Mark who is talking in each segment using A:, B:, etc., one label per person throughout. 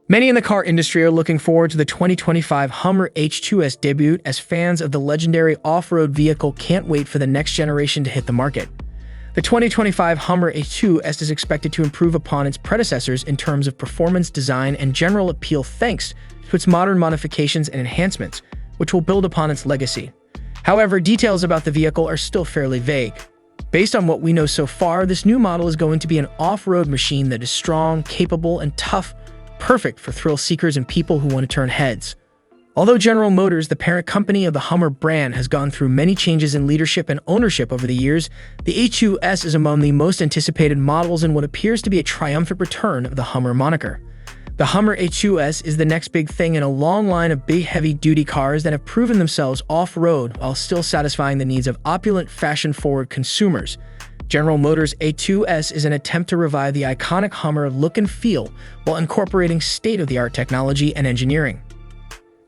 A: Many in the car industry are looking forward to the 2025 Hummer H2S debut, as fans of the legendary off-road vehicle can't wait for the next generation to hit the market. The 2025 Hummer H2S is expected to improve upon its predecessors in terms of performance, design, and general appeal thanks to its modern modifications and enhancements, which will build upon its legacy. However, details about the vehicle are still fairly vague. Based on what we know so far, this new model is going to be an off-road machine that is strong, capable, and tough, perfect for thrill seekers and people who want to turn heads. Although General Motors, the parent company of the Hummer brand, has gone through many changes in leadership and ownership over the years, the H2S is among the most anticipated models in what appears to be a triumphant return of the Hummer moniker. The Hummer H2S is the next big thing in a long line of big heavy-duty cars that have proven themselves off-road while still satisfying the needs of opulent, fashion-forward consumers. General Motors' H2S is an attempt to revive the iconic Hummer look and feel while incorporating state-of-the-art technology and engineering.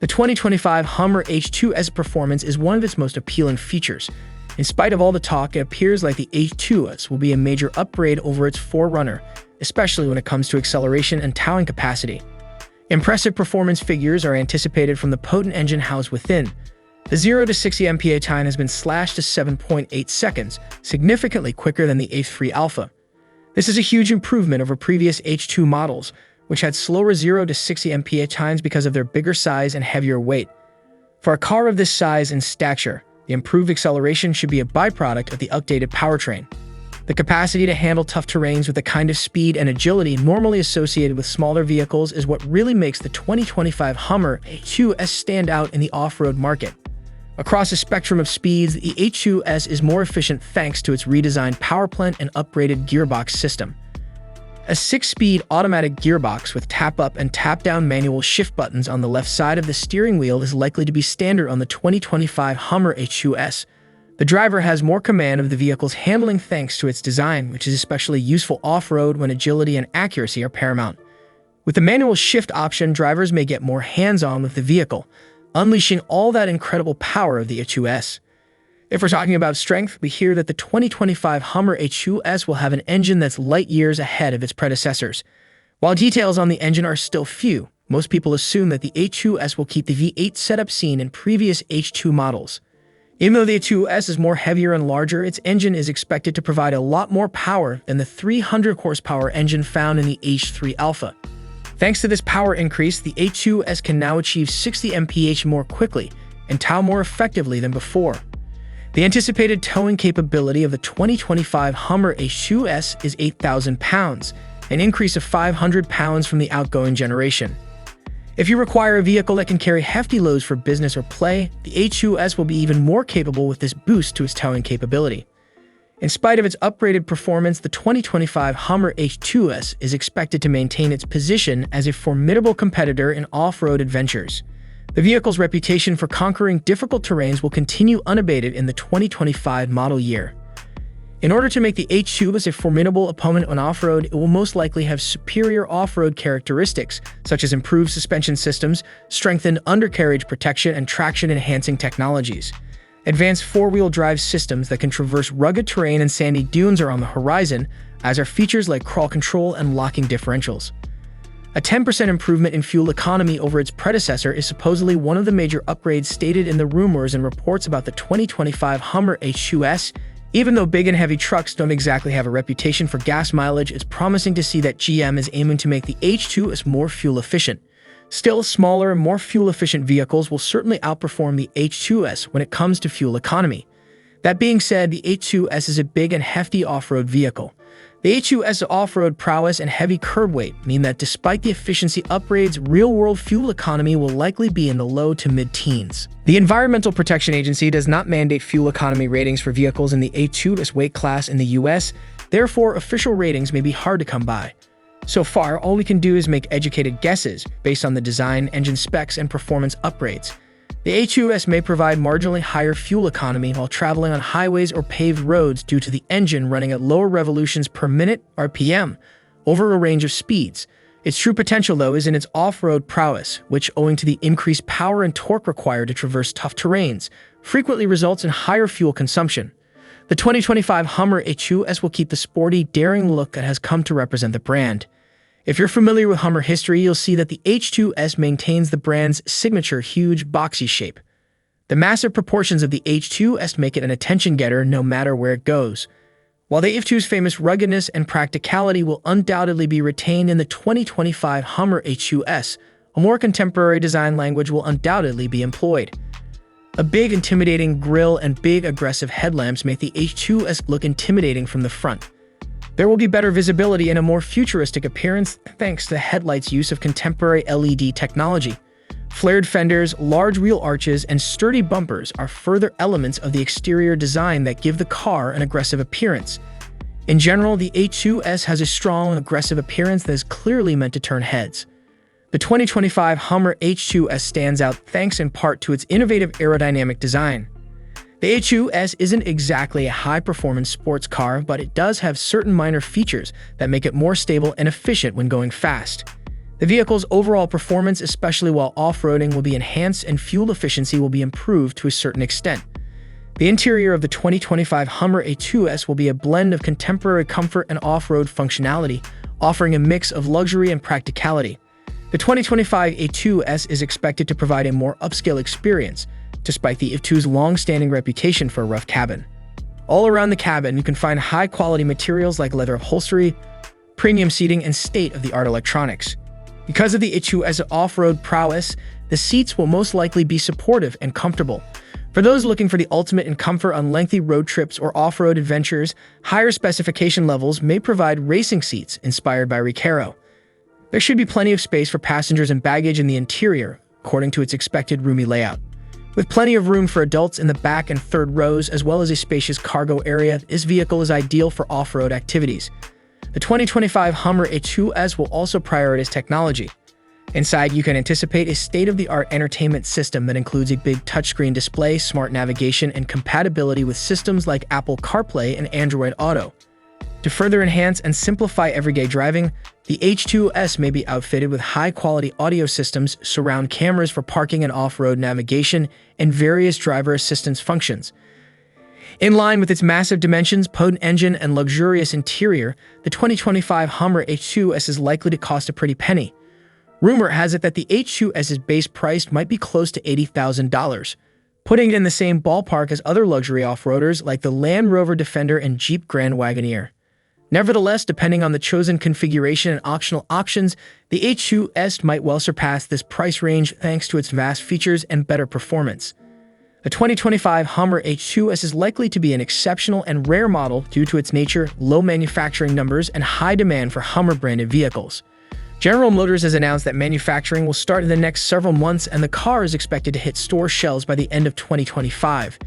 A: The 2025 Hummer H2S performance is one of its most appealing features. In spite of all the talk, it appears like the H2S will be a major upgrade over its forerunner, especially when it comes to acceleration and towing capacity. Impressive performance figures are anticipated from the potent engine housed within. The 0 to 60 mph time has been slashed to 7.8 seconds, significantly quicker than the H3 Alpha. This is a huge improvement over previous H2 models, which had slower 0 to 60 mph times because of their bigger size and heavier weight. For a car of this size and stature, the improved acceleration should be a byproduct of the updated powertrain. The capacity to handle tough terrains with the kind of speed and agility normally associated with smaller vehicles is what really makes the 2025 Hummer H2S stand out in the off-road market. Across a spectrum of speeds, the H2S is more efficient thanks to its redesigned power plant and upgraded gearbox system. A 6-speed automatic gearbox with tap-up and tap-down manual shift buttons on the left side of the steering wheel is likely to be standard on the 2025 Hummer H2S. The driver has more command of the vehicle's handling thanks to its design, which is especially useful off-road when agility and accuracy are paramount. With the manual shift option, drivers may get more hands-on with the vehicle, unleashing all that incredible power of the H2S. If we're talking about strength, we hear that the 2025 Hummer H2S will have an engine that's light years ahead of its predecessors. While details on the engine are still few, most people assume that the H2S will keep the V8 setup seen in previous H2 models. Even though the H2S is more heavier and larger, its engine is expected to provide a lot more power than the 300 horsepower engine found in the H3 Alpha. Thanks to this power increase, the H2S can now achieve 60 mph more quickly and tow more effectively than before. The anticipated towing capability of the 2025 Hummer H2S is 8,000 pounds, an increase of 500 pounds from the outgoing generation. If you require a vehicle that can carry hefty loads for business or play, the H2S will be even more capable with this boost to its towing capability. In spite of its upgraded performance, the 2025 Hummer H2S is expected to maintain its position as a formidable competitor in off-road adventures. The vehicle's reputation for conquering difficult terrains will continue unabated in the 2025 model year. In order to make the H2S a formidable opponent on off-road, it will most likely have superior off-road characteristics, such as improved suspension systems, strengthened undercarriage protection, and traction-enhancing technologies. Advanced four-wheel drive systems that can traverse rugged terrain and sandy dunes are on the horizon, as are features like crawl control and locking differentials. A 10% improvement in fuel economy over its predecessor is supposedly one of the major upgrades stated in the rumors and reports about the 2025 Hummer H2S. Even though big and heavy trucks don't exactly have a reputation for gas mileage, it's promising to see that GM is aiming to make the H2S more fuel efficient. Still, smaller and more fuel-efficient vehicles will certainly outperform the H2S when it comes to fuel economy. That being said, the H2S is a big and hefty off-road vehicle. The H2S's off-road prowess and heavy curb weight mean that despite the efficiency upgrades, real-world fuel economy will likely be in the low to mid-teens. The Environmental Protection Agency does not mandate fuel economy ratings for vehicles in the H2S weight class in the US, therefore official ratings may be hard to come by. So far, all we can do is make educated guesses based on the design, engine specs, and performance upgrades. The H2S may provide marginally higher fuel economy while traveling on highways or paved roads due to the engine running at lower revolutions per minute (RPM) over a range of speeds. Its true potential, though, is in its off-road prowess, which, owing to the increased power and torque required to traverse tough terrains, frequently results in higher fuel consumption. The 2025 Hummer H2S will keep the sporty, daring look that has come to represent the brand. If you're familiar with Hummer history, you'll see that the H2S maintains the brand's signature huge, boxy shape. The massive proportions of the H2S make it an attention-getter no matter where it goes. While the H2's famous ruggedness and practicality will undoubtedly be retained in the 2025 Hummer H2S, a more contemporary design language will undoubtedly be employed. A big, intimidating grille and big, aggressive headlamps make the H2S look intimidating from the front. There will be better visibility and a more futuristic appearance thanks to the headlights' use of contemporary LED technology. Flared fenders, large wheel arches, and sturdy bumpers are further elements of the exterior design that give the car an aggressive appearance. In general, the H2S has a strong, aggressive appearance that is clearly meant to turn heads. The 2025 Hummer H2S stands out thanks in part to its innovative aerodynamic design. The H2S isn't exactly a high-performance sports car, but it does have certain minor features that make it more stable and efficient when going fast. The vehicle's overall performance, especially while off-roading, will be enhanced and fuel efficiency will be improved to a certain extent. The interior of the 2025 Hummer H2S will be a blend of contemporary comfort and off-road functionality, offering a mix of luxury and practicality. The 2025 H2S is expected to provide a more upscale experience, despite the H2's long-standing reputation for a rough cabin. All around the cabin, you can find high-quality materials like leather upholstery, premium seating, and state-of-the-art electronics. Because of the H2's off-road prowess, the seats will most likely be supportive and comfortable. For those looking for the ultimate in comfort on lengthy road trips or off-road adventures, higher specification levels may provide racing seats inspired by Recaro. There should be plenty of space for passengers and baggage in the interior, according to its expected roomy layout. With plenty of room for adults in the back and third rows, as well as a spacious cargo area, this vehicle is ideal for off-road activities. The 2025 Hummer H2S will also prioritize technology. Inside, you can anticipate a state-of-the-art entertainment system that includes a big touchscreen display, smart navigation, and compatibility with systems like Apple CarPlay and Android Auto. To further enhance and simplify everyday driving, the H2S may be outfitted with high-quality audio systems, surround cameras for parking and off-road navigation, and various driver assistance functions. In line with its massive dimensions, potent engine, and luxurious interior, the 2025 Hummer H2S is likely to cost a pretty penny. Rumor has it that the H2S's base price might be close to $80,000, putting it in the same ballpark as other luxury off-roaders like the Land Rover Defender and Jeep Grand Wagoneer. Nevertheless, depending on the chosen configuration and optional options, the H2S might well surpass this price range thanks to its vast features and better performance. The 2025 Hummer H2S is likely to be an exceptional and rare model due to its nature, low manufacturing numbers, and high demand for Hummer-branded vehicles. General Motors has announced that manufacturing will start in the next several months, and the car is expected to hit store shelves by the end of 2025.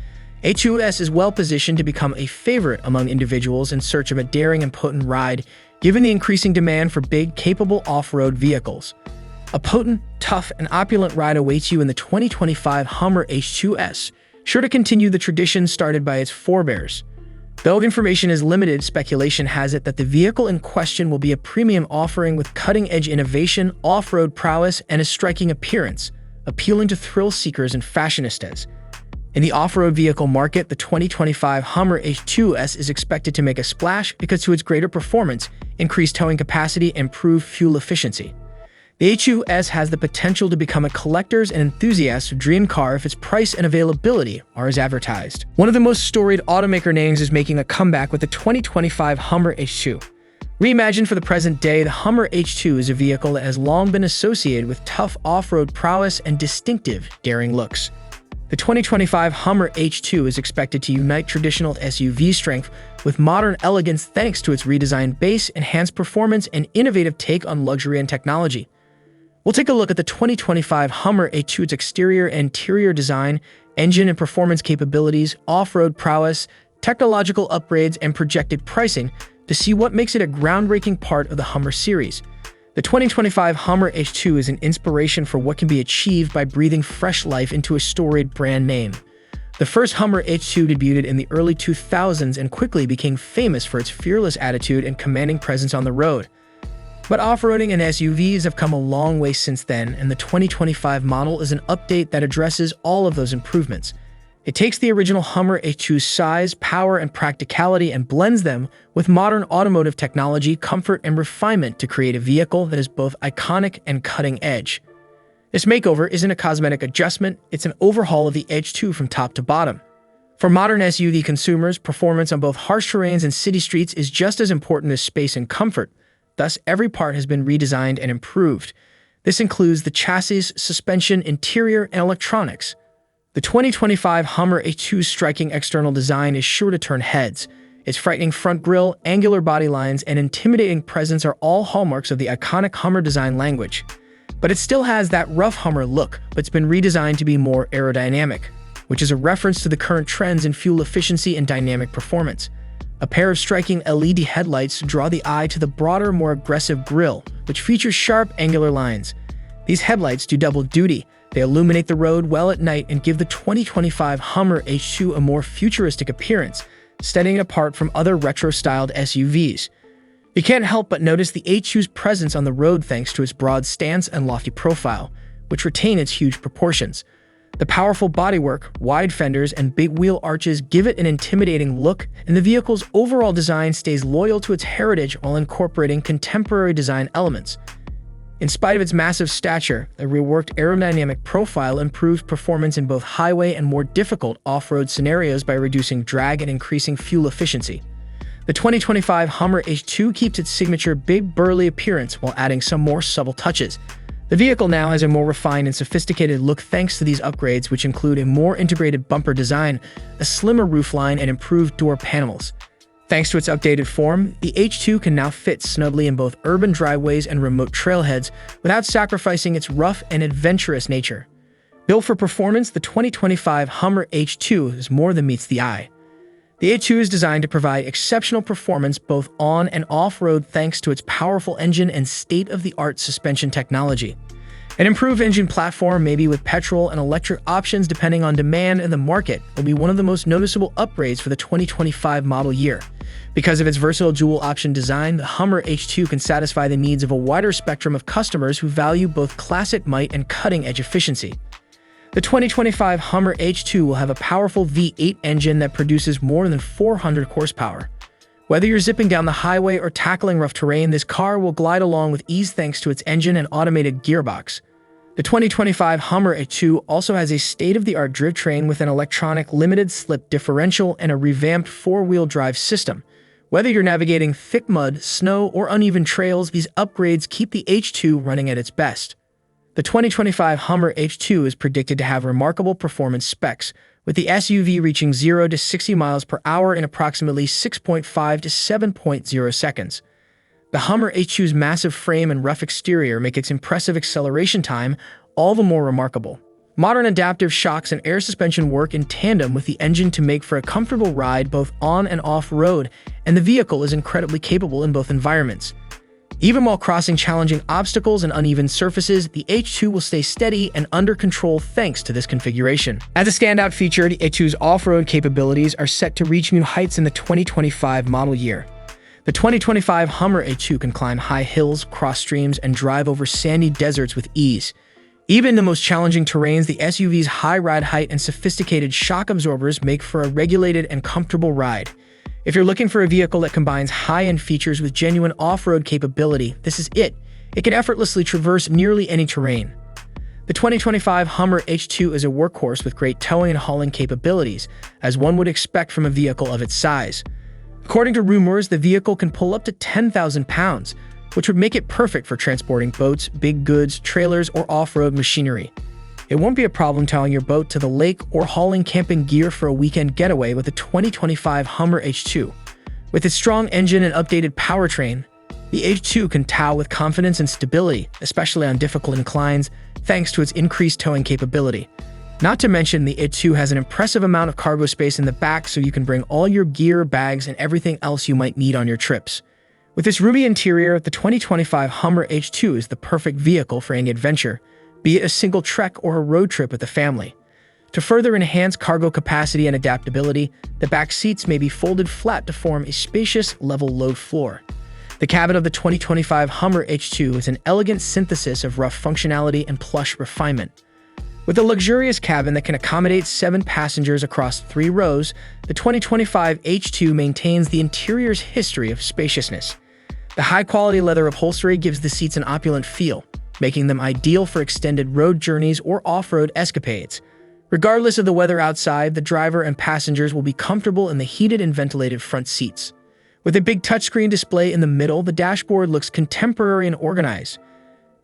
A: H2S is well-positioned to become a favorite among individuals in search of a daring and potent ride, given the increasing demand for big, capable off-road vehicles. A potent, tough, and opulent ride awaits you in the 2025 Hummer H2S, sure to continue the tradition started by its forebears. Though information is limited, speculation has it that the vehicle in question will be a premium offering with cutting-edge innovation, off-road prowess, and a striking appearance, appealing to thrill-seekers and fashionistas. In the off-road vehicle market, the 2025 Hummer H2S is expected to make a splash because of its greater performance, increased towing capacity, and improved fuel efficiency. The H2S has the potential to become a collector's and enthusiast's dream car if its price and availability are as advertised. One of the most storied automaker names is making a comeback with the 2025 Hummer H2. Reimagined for the present day, the Hummer H2 is a vehicle that has long been associated with tough off-road prowess and distinctive, daring looks. The 2025 Hummer H2 is expected to unite traditional SUV strength with modern elegance thanks to its redesigned base, enhanced performance, and innovative take on luxury and technology. We'll take a look at the 2025 Hummer H2's exterior and interior design, engine and performance capabilities, off-road prowess, technological upgrades, and projected pricing to see what makes it a groundbreaking part of the Hummer series. The 2025 Hummer H2 is an inspiration for what can be achieved by breathing fresh life into a storied brand name. The first Hummer H2 debuted in the early 2000s and quickly became famous for its fearless attitude and commanding presence on the road. But off-roading and SUVs have come a long way since then, and the 2025 model is an update that addresses all of those improvements. It takes the original Hummer H2's size, power, and practicality and blends them with modern automotive technology, comfort, and refinement to create a vehicle that is both iconic and cutting edge. This makeover isn't a cosmetic adjustment, it's an overhaul of the H2 from top to bottom. For modern SUV consumers, performance on both harsh terrains and city streets is just as important as space and comfort. Thus, every part has been redesigned and improved. This includes the chassis, suspension, interior, and electronics. The 2025 Hummer H2's striking external design is sure to turn heads. Its frightening front grille, angular body lines, and intimidating presence are all hallmarks of the iconic Hummer design language. But it still has that rough Hummer look, but it's been redesigned to be more aerodynamic, which is a reference to the current trends in fuel efficiency and dynamic performance. A pair of striking LED headlights draw the eye to the broader, more aggressive grille, which features sharp, angular lines. These headlights do double duty. They illuminate the road well at night and give the 2025 Hummer H2 a more futuristic appearance, setting it apart from other retro-styled SUVs. You can't help but notice the H2's presence on the road thanks to its broad stance and lofty profile, which retain its huge proportions. The powerful bodywork, wide fenders, and big wheel arches give it an intimidating look, and the vehicle's overall design stays loyal to its heritage while incorporating contemporary design elements. In spite of its massive stature, a reworked aerodynamic profile improves performance in both highway and more difficult off-road scenarios by reducing drag and increasing fuel efficiency. The 2025 Hummer H2 keeps its signature big, burly appearance while adding some more subtle touches. The vehicle now has a more refined and sophisticated look thanks to these upgrades, which include a more integrated bumper design, a slimmer roofline, and improved door panels. Thanks to its updated form, the H2 can now fit snugly in both urban driveways and remote trailheads without sacrificing its rough and adventurous nature. Built for performance, the 2025 Hummer H2 is more than meets the eye. The H2 is designed to provide exceptional performance both on and off-road thanks to its powerful engine and state-of-the-art suspension technology. An improved engine platform, maybe with petrol and electric options depending on demand and the market, will be one of the most noticeable upgrades for the 2025 model year. Because of its versatile dual-option design, the Hummer H2 can satisfy the needs of a wider spectrum of customers who value both classic might and cutting-edge efficiency. The 2025 Hummer H2 will have a powerful V8 engine that produces more than 400 horsepower. Whether you're zipping down the highway or tackling rough terrain, this car will glide along with ease thanks to its engine and automated gearbox. The 2025 Hummer H2 also has a state-of-the-art drivetrain with an electronic limited-slip differential and a revamped four-wheel drive system. Whether you're navigating thick mud, snow, or uneven trails, these upgrades keep the H2 running at its best. The 2025 Hummer H2 is predicted to have remarkable performance specs, with the SUV reaching 0 to 60 miles per hour in approximately 6.5 to 7.0 seconds. The Hummer H2's massive frame and rough exterior make its impressive acceleration time all the more remarkable. Modern adaptive shocks and air suspension work in tandem with the engine to make for a comfortable ride both on and off-road, and the vehicle is incredibly capable in both environments. Even while crossing challenging obstacles and uneven surfaces, the H2 will stay steady and under control thanks to this configuration. As a standout feature, the H2's off-road capabilities are set to reach new heights in the 2025 model year. The 2025 Hummer H2 can climb high hills, cross streams, and drive over sandy deserts with ease. Even in the most challenging terrains, the SUV's high ride height and sophisticated shock absorbers make for a regulated and comfortable ride. If you're looking for a vehicle that combines high-end features with genuine off-road capability, this is it. It can effortlessly traverse nearly any terrain. The 2025 Hummer H2 is a workhorse with great towing and hauling capabilities, as one would expect from a vehicle of its size. According to rumors, the vehicle can pull up to 10,000 pounds, which would make it perfect for transporting boats, big goods, trailers, or off-road machinery. It won't be a problem towing your boat to the lake or hauling camping gear for a weekend getaway with the 2025 Hummer H2. With its strong engine and updated powertrain, the H2 can tow with confidence and stability, especially on difficult inclines, thanks to its increased towing capability. Not to mention, the H2 has an impressive amount of cargo space in the back so you can bring all your gear, bags, and everything else you might need on your trips. With its roomy interior, the 2025 Hummer H2 is the perfect vehicle for any adventure, be it a single trek or a road trip with the family. To further enhance cargo capacity and adaptability, the back seats may be folded flat to form a spacious, level load floor. The cabin of the 2025 Hummer H2 is an elegant synthesis of rough functionality and plush refinement. With a luxurious cabin that can accommodate 7 passengers across 3 rows, the 2025 H2 maintains the interior's history of spaciousness. The high-quality leather upholstery gives the seats an opulent feel, making them ideal for extended road journeys or off-road escapades. Regardless of the weather outside, the driver and passengers will be comfortable in the heated and ventilated front seats. With a big touchscreen display in the middle, the dashboard looks contemporary and organized.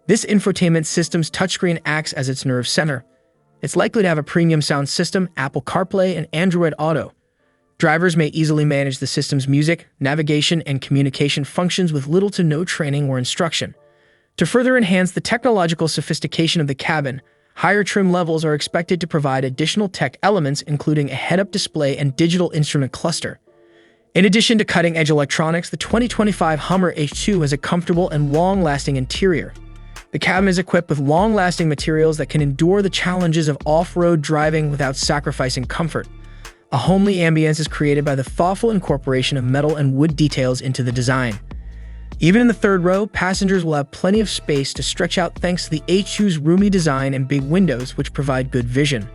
A: This infotainment system's touchscreen acts as its nerve center. It's likely to have a premium sound system, Apple CarPlay, and Android Auto. Drivers may easily manage the system's music, navigation, and communication functions with little to no training or instruction. To further enhance the technological sophistication of the cabin, higher trim levels are expected to provide additional tech elements, including a head-up display and digital instrument cluster. In addition to cutting-edge electronics, the 2025 Hummer H2 has a comfortable and long-lasting interior. The cabin is equipped with long-lasting materials that can endure the challenges of off-road driving without sacrificing comfort. A homely ambience is created by the thoughtful incorporation of metal and wood details into the design. Even in the third row, passengers will have plenty of space to stretch out thanks to the H2's roomy design and big windows, which provide good vision.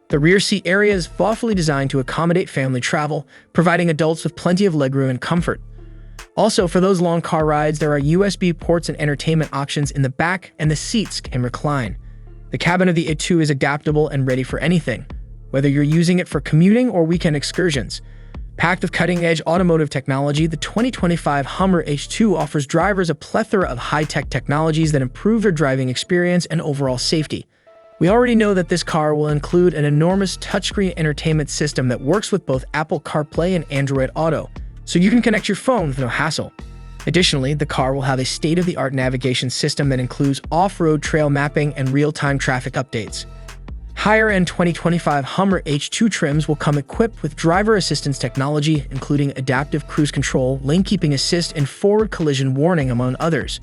A: The rear seat area is thoughtfully designed to accommodate family travel, providing adults with plenty of legroom and comfort. Also, for those long car rides, there are USB ports and entertainment options in the back, and the seats can recline. The cabin of the H2 is adaptable and ready for anything, whether you're using it for commuting or weekend excursions. Packed with cutting-edge automotive technology, the 2025 Hummer H2 offers drivers a plethora of high-tech technologies that improve their driving experience and overall safety. We already know that this car will include an enormous touchscreen entertainment system that works with both Apple CarPlay and Android Auto, so you can connect your phone with no hassle. Additionally, the car will have a state-of-the-art navigation system that includes off-road trail mapping and real-time traffic updates. Higher-end 2025 Hummer H2 trims will come equipped with driver assistance technology, including adaptive cruise control, lane keeping assist, and forward collision warning, among others.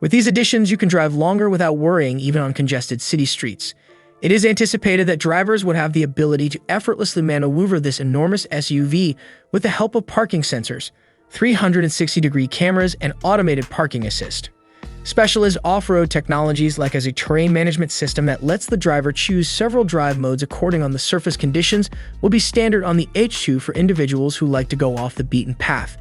A: With these additions, you can drive longer without worrying, even on congested city streets. It is anticipated that drivers would have the ability to effortlessly maneuver this enormous SUV with the help of parking sensors, 360-degree cameras, and automated parking assist. Specialized off-road technologies like a terrain management system that lets the driver choose several drive modes according on the surface conditions will be standard on the H2 for individuals who like to go off the beaten path.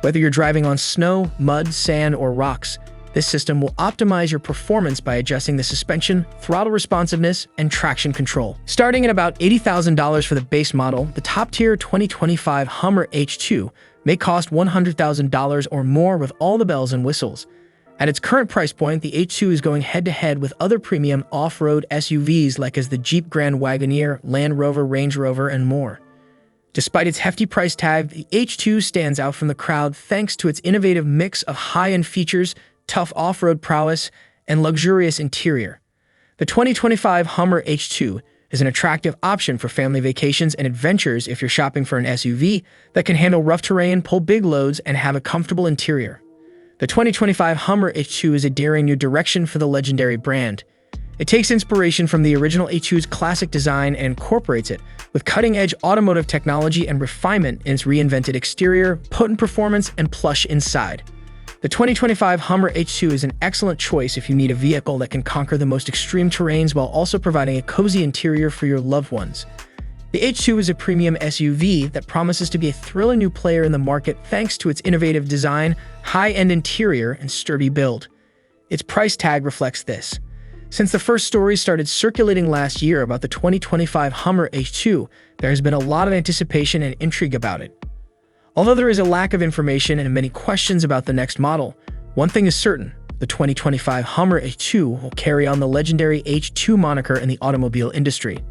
A: Whether you're driving on snow, mud, sand, or rocks, this system will optimize your performance by adjusting the suspension, throttle responsiveness, and traction control. Starting at about $80,000 for the base model, the top-tier 2025 Hummer H2 may cost $100,000 or more with all the bells and whistles. At its current price point, the H2 is going head-to-head with other premium off-road SUVs like the Jeep Grand Wagoneer, Land Rover, Range Rover, and more. Despite its hefty price tag, the H2 stands out from the crowd thanks to its innovative mix of high-end features, tough off-road prowess, and luxurious interior. The 2025 Hummer H2 is an attractive option for family vacations and adventures if you're shopping for an SUV that can handle rough terrain, pull big loads, and have a comfortable interior. The 2025 Hummer H2 is a daring new direction for the legendary brand. It takes inspiration from the original H2's classic design and incorporates it with cutting-edge automotive technology and refinement in its reinvented exterior, potent performance, and plush inside. The 2025 Hummer H2 is an excellent choice if you need a vehicle that can conquer the most extreme terrains while also providing a cozy interior for your loved ones. The H2 is a premium SUV that promises to be a thrilling new player in the market thanks to its innovative design, high-end interior, and sturdy build. Its price tag reflects this. Since the first stories started circulating last year about the 2025 Hummer H2, there has been a lot of anticipation and intrigue about it. Although there is a lack of information and many questions about the next model, one thing is certain: the 2025 Hummer H2 will carry on the legendary H2 moniker in the automobile industry.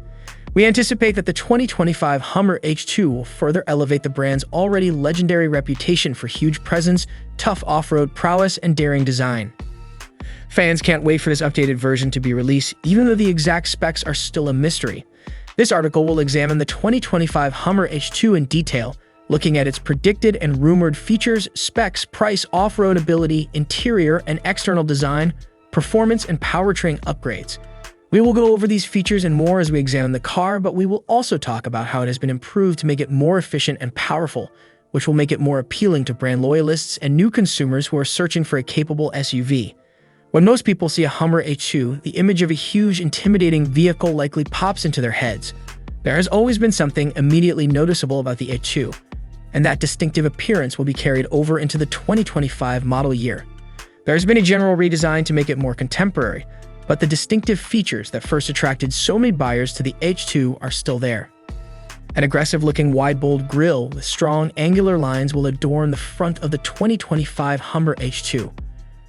A: We anticipate that the 2025 Hummer H2 will further elevate the brand's already legendary reputation for huge presence, tough off-road prowess, and daring design. Fans can't wait for this updated version to be released, even though the exact specs are still a mystery. This article will examine the 2025 Hummer H2 in detail, looking at its predicted and rumored features, specs, price, off-road ability, interior and external design, performance, and powertrain upgrades. We will go over these features and more as we examine the car, but we will also talk about how it has been improved to make it more efficient and powerful, which will make it more appealing to brand loyalists and new consumers who are searching for a capable SUV. When most people see a Hummer H2, the image of a huge, intimidating vehicle likely pops into their heads. There has always been something immediately noticeable about the H2, and that distinctive appearance will be carried over into the 2025 model year. There has been a general redesign to make it more contemporary, but the distinctive features that first attracted so many buyers to the H2 are still there. An aggressive-looking wide-bowled grille with strong angular lines will adorn the front of the 2025 Hummer H2.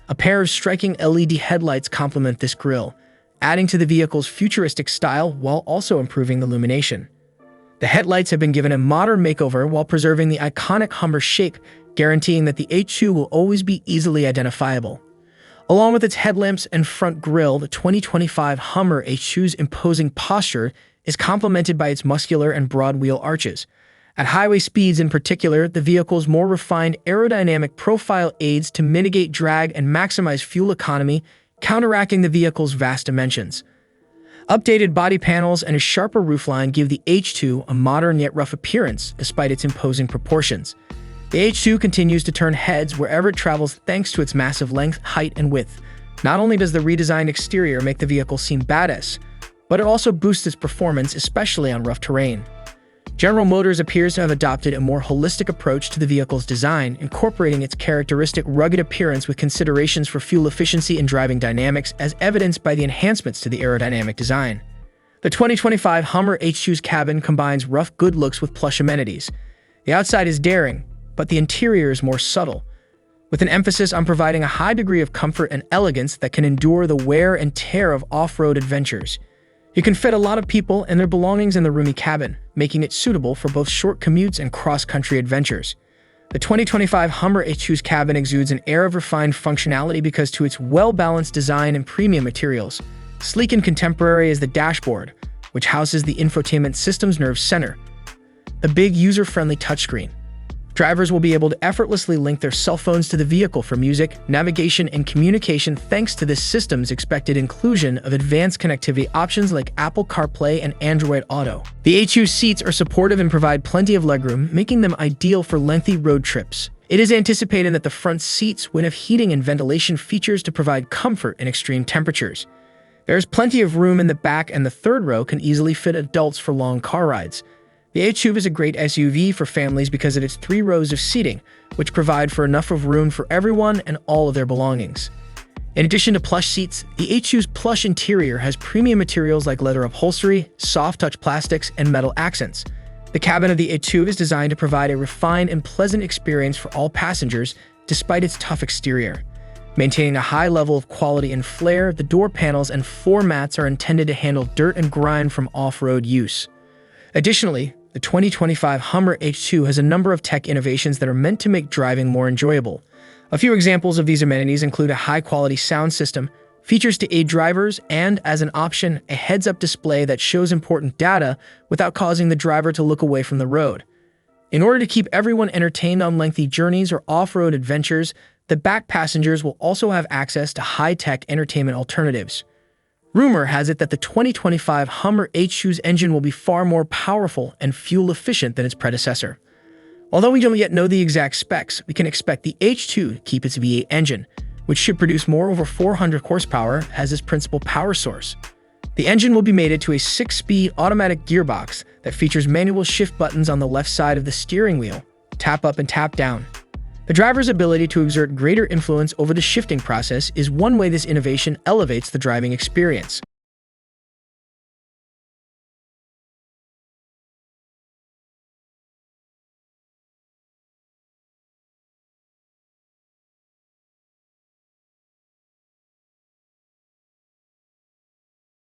A: A pair of striking LED headlights complement this grille, adding to the vehicle's futuristic style while also improving the illumination. The headlights have been given a modern makeover while preserving the iconic Hummer shape, guaranteeing that the H2 will always be easily identifiable. Along with its headlamps and front grille, the 2025 Hummer H2's imposing posture is complemented by its muscular and broad wheel arches. At highway speeds in particular, the vehicle's more refined aerodynamic profile aids to mitigate drag and maximize fuel economy, counteracting the vehicle's vast dimensions. Updated body panels and a sharper roofline give the H2 a modern yet rough appearance despite its imposing proportions. The H2 continues to turn heads wherever it travels thanks to its massive length, height, and width. Not only does the redesigned exterior make the vehicle seem badass, but it also boosts its performance, especially on rough terrain. General Motors appears to have adopted a more holistic approach to the vehicle's design, incorporating its characteristic rugged appearance with considerations for fuel efficiency and driving dynamics, as evidenced by the enhancements to the aerodynamic design. The 2025 Hummer H2's cabin combines rough good looks with plush amenities. The outside is daring, but the interior is more subtle, with an emphasis on providing a high degree of comfort and elegance that can endure the wear and tear of off-road adventures. You can fit a lot of people and their belongings in the roomy cabin, making it suitable for both short commutes and cross-country adventures. The 2025 Hummer H2's cabin exudes an air of refined functionality because to its well-balanced design and premium materials. Sleek and contemporary is the dashboard, which houses the infotainment system's nerve center. The big user-friendly touchscreen. Drivers will be able to effortlessly link their cell phones to the vehicle for music, navigation, and communication thanks to this system's expected inclusion of advanced connectivity options like Apple CarPlay and Android Auto. The H2 seats are supportive and provide plenty of legroom, making them ideal for lengthy road trips. It is anticipated that the front seats will have heating and ventilation features to provide comfort in extreme temperatures. There is plenty of room in the back, and the third row can easily fit adults for long car rides. The H2 is a great SUV for families because of its 3 rows of seating, which provide for enough of room for everyone and all of their belongings. In addition to plush seats, the H2's plush interior has premium materials like leather upholstery, soft-touch plastics, and metal accents. The cabin of the H2 is designed to provide a refined and pleasant experience for all passengers, despite its tough exterior. Maintaining a high level of quality and flair, the door panels and floor mats are intended to handle dirt and grime from off-road use. Additionally, the 2025 Hummer H2 has a number of tech innovations that are meant to make driving more enjoyable. A few examples of these amenities include a high-quality sound system, features to aid drivers, and, as an option, a heads-up display that shows important data without causing the driver to look away from the road. In order to keep everyone entertained on lengthy journeys or off-road adventures, the back passengers will also have access to high-tech entertainment alternatives. Rumor has it that the 2025 Hummer H2's engine will be far more powerful and fuel-efficient than its predecessor. Although we don't yet know the exact specs, we can expect the H2 to keep its V8 engine, which should produce more over 400 horsepower as its principal power source. The engine will be mated to a 6-speed automatic gearbox that features manual shift buttons on the left side of the steering wheel, tap up and tap down. The driver's ability to exert greater influence over the shifting process is one way this innovation elevates the driving experience.